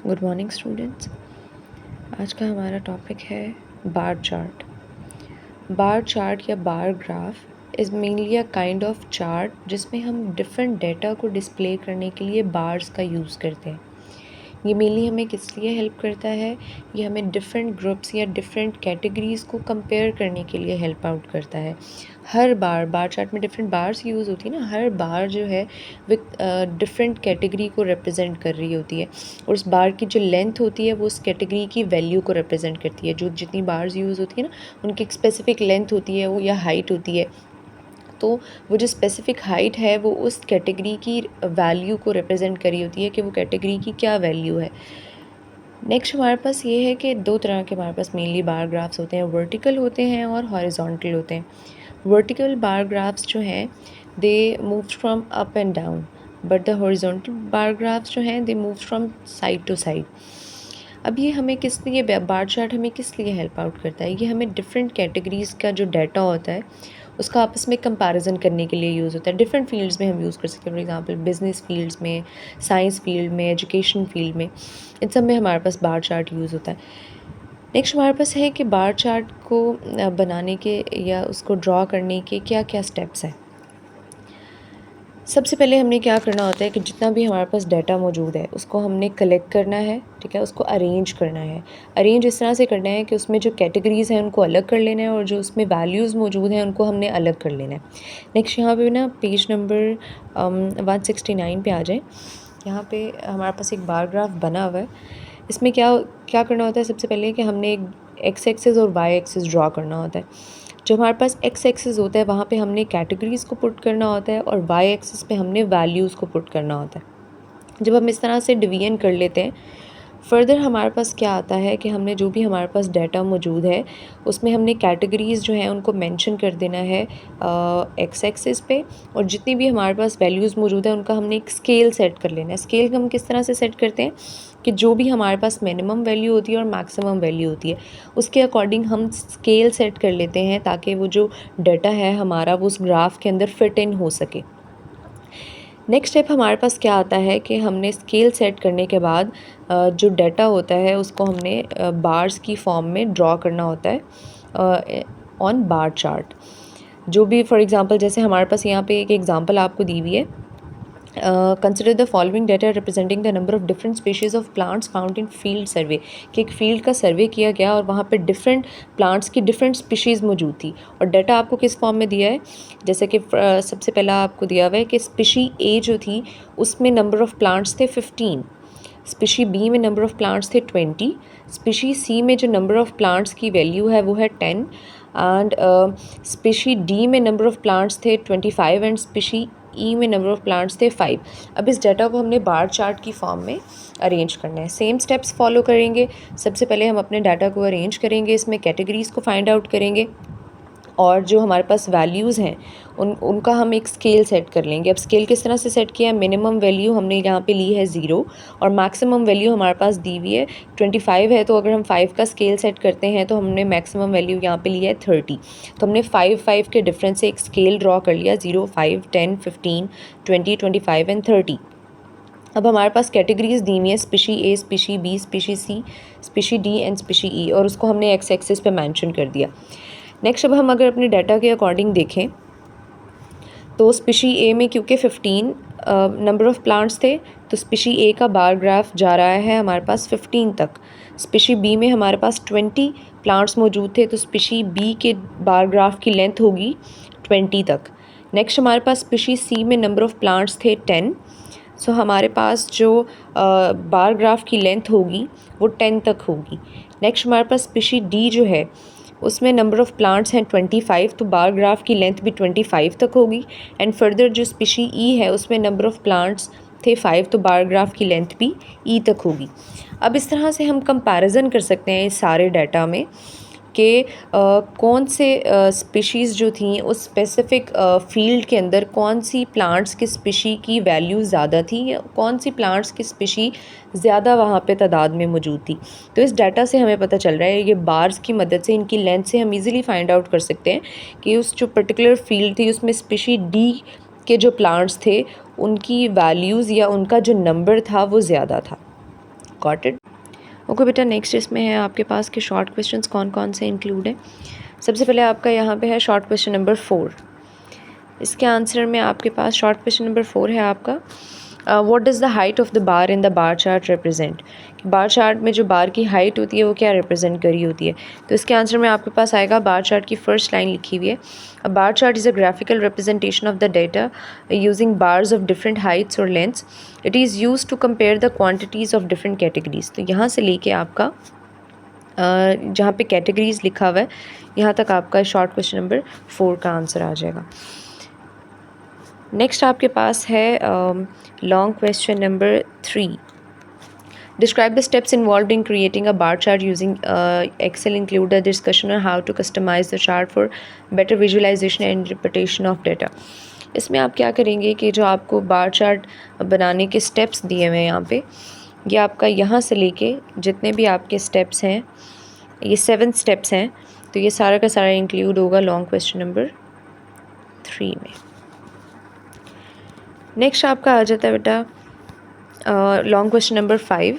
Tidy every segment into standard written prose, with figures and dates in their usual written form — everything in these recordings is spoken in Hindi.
Good morning students. आज का हमारा टॉपिक है बार चार्ट। बार चार्ट या bar graph is mainly a kind of chart जिसमें हम डिफरेंट डेटा को डिस्प्ले करने के लिए बार्स का यूज़ करते हैं। ये मेनली हमें किस लिए हेल्प करता है? ये हमें डिफरेंट ग्रुप्स या डिफरेंट कैटेगरीज़ को कंपेयर करने के लिए हेल्प आउट करता है। हर बार चार्ट में डिफरेंट बार्स यूज़ होती है ना, हर बार जो है विद डिफरेंट कैटेगरी को रिप्रेजेंट कर रही होती है, और उस बार की जो लेंथ होती है वो उस कैटेगरी की वैल्यू को रिप्रेजेंट करती है। जो जितनी बार्स यूज़ होती है ना, उनकी एक स्पेसिफिक लेंथ होती है वो या हाइट होती है, तो वो जो स्पेसिफ़िक हाइट है वो उस कैटेगरी की वैल्यू को रिप्रेजेंट करी होती है कि वो कैटेगरी की क्या वैल्यू है। नेक्स्ट हमारे पास ये है कि दो तरह के हमारे पास मेनली बार ग्राफ्स होते हैं, वर्टिकल होते हैं और हॉरिजॉन्टल होते हैं। वर्टिकल बार ग्राफ्स जो हैं they move from up and down, but the horizontal bar graphs जो हैं they move from side to side. अब ये हमें किस लिए बार चार्ट हमें किस लिए हेल्प आउट करता है? ये हमें डिफरेंट कैटेगरीज़ का जो डाटा होता है उसका आपस में कंपैरिजन करने के लिए यूज़ होता है। डिफरेंट फील्ड्स में हम यूज़ कर सकते हैं, फॉर एग्जांपल बिजनेस फील्ड्स में, साइंस फील्ड में, एजुकेशन फील्ड में, इन सब में हमारे पास बार चार्ट यूज़ होता है। नेक्स्ट हमारे पास है कि बार चार्ट को बनाने के या उसको ड्रॉ करने के क्या क्या स्टेप्स हैं। सबसे पहले हमने क्या करना होता है कि जितना भी हमारे पास डाटा मौजूद है उसको हमने कलेक्ट करना है, ठीक है, उसको अरेंज करना है। अरेंज इस तरह से करना है कि उसमें जो कैटेगरीज़ हैं उनको अलग कर लेना है और जो उसमें वैल्यूज़ मौजूद हैं उनको हमने अलग कर लेना है। नेक्स्ट यहाँ पे ना पेज नंबर 169 पे आ जाए। यहाँ पे हमारे पास एक बार ग्राफ बना हुआ है। इसमें क्या क्या करना होता है? सबसे पहले कि हमने एक एक्स एक्सिस और वाई एक्सिस ड्रॉ करना होता है। जो हमारे पास एक्स एक्सिस होता है वहाँ पे हमने कैटेगरीज़ को पुट करना होता है और वाई एक्सिस पे हमने वैल्यूज़ को पुट करना होता है। जब हम इस तरह से डिवीजन कर लेते हैं, फर्दर हमारे पास क्या आता है कि हमने जो भी हमारे पास डाटा मौजूद है उसमें हमने कैटेगरीज़ जो हैं उनको मेंशन कर देना है एक्स एक्सिस पे, और जितनी भी हमारे पास वैल्यूज़ मौजूद है उनका हमने एक स्केल सेट कर लेना है। स्केल हम किस तरह से सेट करते हैं कि जो भी हमारे पास मिनिमम वैल्यू होती है और मैक्सिमम वैल्यू होती है उसके अकॉर्डिंग हम स्केल सेट कर लेते हैं ताकि वो जो डाटा है हमारा वो उस ग्राफ के अंदर फिट इन हो सके। नेक्स्ट स्टेप हमारे पास क्या आता है कि हमने स्केल सेट करने के बाद जो डाटा होता है उसको हमने बार्स की फॉर्म में ड्रॉ करना होता है ऑन बार चार्ट। जो भी फॉर एग्जांपल जैसे हमारे पास यहाँ पे एक एग्जांपल आपको दी हुई है, consider the following data representing the number of different species of plants found in field survey. कि एक फील्ड का सर्वे किया गया और वहाँ पे डिफरेंट प्लांट्स की डिफरेंट स्पीशीज़ मौजूद थी, और डाटा आपको किस फॉर्म में दिया है? जैसे कि सबसे पहला आपको दिया हुआ है कि स्पीशी ए जो थी उसमें नंबर ऑफ प्लांट्स थे 15, स्पीशी बी में नंबर ऑफ प्लांट्स थे 20, स्पीशी सी में जो नंबर ऑफ प्लांट्स की वैल्यू है वो है 10, एंड स्पीशी डी में नंबर ऑफ प्लांट्स थे 25 एंड स्पीशी ई में नंबर ऑफ प्लांट्स थे 5। अब इस डाटा को हमने बार चार्ट की फॉर्म में अरेंज करना है। सेम स्टेप्स फॉलो करेंगे। सबसे पहले हम अपने डाटा को अरेंज करेंगे, इसमें कैटेगरीज़ को फाइंड आउट करेंगे और जो हमारे पास वैल्यूज़ हैं उनका हम एक स्केल सेट कर लेंगे। अब स्केल किस तरह से सेट किया है? मिनिमम वैल्यू हमने यहाँ पे ली है 0 और मैक्सिमम वैल्यू हमारे पास दी हुई है 25 है, तो अगर हम 5 का स्केल सेट करते हैं तो हमने मैक्सिमम वैल्यू यहाँ पे ली है 30। तो हमने 5 के डिफरेंस से एक स्केल ड्रॉ कर लिया, 0, 5, 10, 15, 20, 25 एंड 30। अब हमारे पास कैटेगरीज दी हुई है, species A, species B, species C, species D and species E, और उसको हमने एक्स एक्सिस पे मेंशन कर दिया। नेक्स्ट अब हम अगर अपने डाटा के अकॉर्डिंग देखें तो स्पीशी ए में क्योंकि 15 नंबर ऑफ़ प्लांट्स थे तो स्पीशी ए का बार ग्राफ जा रहा है हमारे पास 15 तक। स्पीशी बी में हमारे पास 20 प्लांट्स मौजूद थे तो स्पीशी बी के बार ग्राफ की लेंथ होगी 20 तक। नेक्स्ट हमारे पास स्पीशी सी में नंबर ऑफ़ प्लांट्स थे 10, सो हमारे पास जो बार ग्राफ की लेंथ होगी वो 10 तक होगी। नेक्स्ट हमारे पास स्पीशी डी जो है उसमें नंबर ऑफ़ प्लांट्स हैं 25, तो बार ग्राफ की लेंथ भी 25 तक होगी। एंड फर्दर जो स्पीशी ई है उसमें नंबर ऑफ़ प्लांट्स थे 5, तो बार ग्राफ की लेंथ भी ई तक होगी। अब इस तरह से हम कंपैरिजन कर सकते हैं इस सारे डाटा में कि कौन से स्पीशीज़ जो थी उस स्पेसिफ़िक फील्ड के अंदर कौन सी प्लांट्स की स्पीशी की वैल्यू ज़्यादा थी या कौन सी प्लांट्स की स्पीशी ज़्यादा वहाँ पे तादाद में मौजूद थी। तो इस डाटा से हमें पता चल रहा है, ये बार्स की मदद से, इनकी लेंथ से हम इजीली फाइंड आउट कर सकते हैं कि उस जो पर्टिकुलर फील्ड थी उसमें स्पीशी डी के जो प्लांट्स थे उनकी वैल्यूज़ या उनका जो नंबर था वो ज़्यादा था। Got it? ओके बेटा, नेक्स्ट इसमें है आपके पास कि शॉर्ट क्वेश्चंस कौन कौन से इंक्लूड हैं। सबसे पहले आपका यहाँ पे है शॉर्ट क्वेश्चन नंबर 4। इसके आंसर में आपके पास शॉर्ट क्वेश्चन नंबर 4 है आपका, what does the height of the bar in the bar chart represent. Bar chart में जो बार की हाइट होती है वो क्या रिप्रेजेंट करी होती है। तो इसके आंसर में आपके पास आएगा, बार चार्ट की फर्स्ट लाइन लिखी हुई है, a bar chart is a graphical representation of the data using bars of different heights और lengths. It is use to compare the quantities of different categories. तो यहाँ से लेके आपका जहाँ पे कैटेगरीज लिखा हुआ है यहाँ तक आपका शॉर्ट क्वेश्चन नंबर 4 का आंसर आ जाएगा। नेक्स्ट आपके पास है long question number 3। Describe the steps involved in creating a bar chart using Excel. Include a discussion on how to customize the chart for better visualization and interpretation of data. इसमें आप क्या करेंगे कि जो आपको बार चार्ट बनाने के स्टेप्स दिए हुए हैं यहाँ पे, ये आपका यहाँ से लेके जितने भी आपके स्टेप्स हैं, ये 7 स्टेप्स हैं, तो ये सारा का सारा इंक्लूड होगा लॉन्ग क्वेश्चन नंबर 3 में। नेक्स्ट आपका आ जाता है बेटा long question number 5।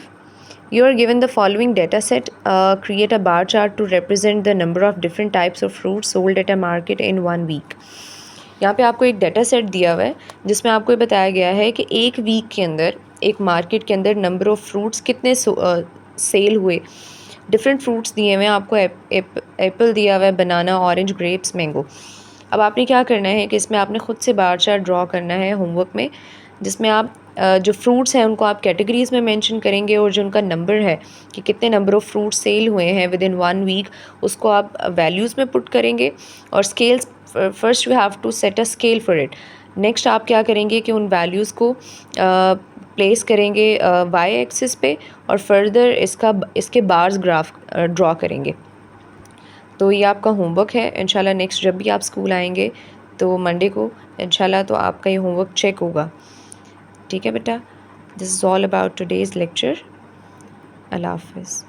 You are given the following data set. Create a bar chart to represent the number of different types of fruits sold at a market in 1 week. यहाँ पे आपको एक डाटा सेट दिया हुआ है जिसमें आपको ये बताया गया है कि एक वीक के अंदर एक मार्केट के अंदर नंबर ऑफ़ फ्रूट्स कितने सेल हुए। डिफरेंट फ्रूट्स दिए हुए हैं आपको, एप्पल दिया हुआ है, बनाना, ऑरेंज, ग्रेप्स, मैंगो। अब आपने क्या करना है कि इसमें आपने ख़ुद से बार चार्ट ड्रॉ करना है होमवर्क में, जिसमें आप जो फ्रूट्स हैं उनको आप कैटेगरीज़ में मेंशन करेंगे और जो उनका नंबर है कि कितने नंबर ऑफ़ फ्रूट्स सेल हुए हैं विद इन 1 वीक उसको आप वैल्यूज़ में पुट करेंगे। और scales, first you have to set a scale for it. Next आप क्या करेंगे कि उन वैल्यूज़ को प्लेस करेंगे वाई एक्सिस पे और फर्दर इसके बार्स ग्राफ ड्रॉ करेंगे। तो ये आपका होमवर्क है। इंशाल्लाह नेक्स्ट जब भी आप स्कूल आएंगे तो मंडे को इंशाल्लाह तो आपका ये होमवर्क चेक होगा। ठीक है बेटा, this is all about today's lecture. Allah हाफ़िज़।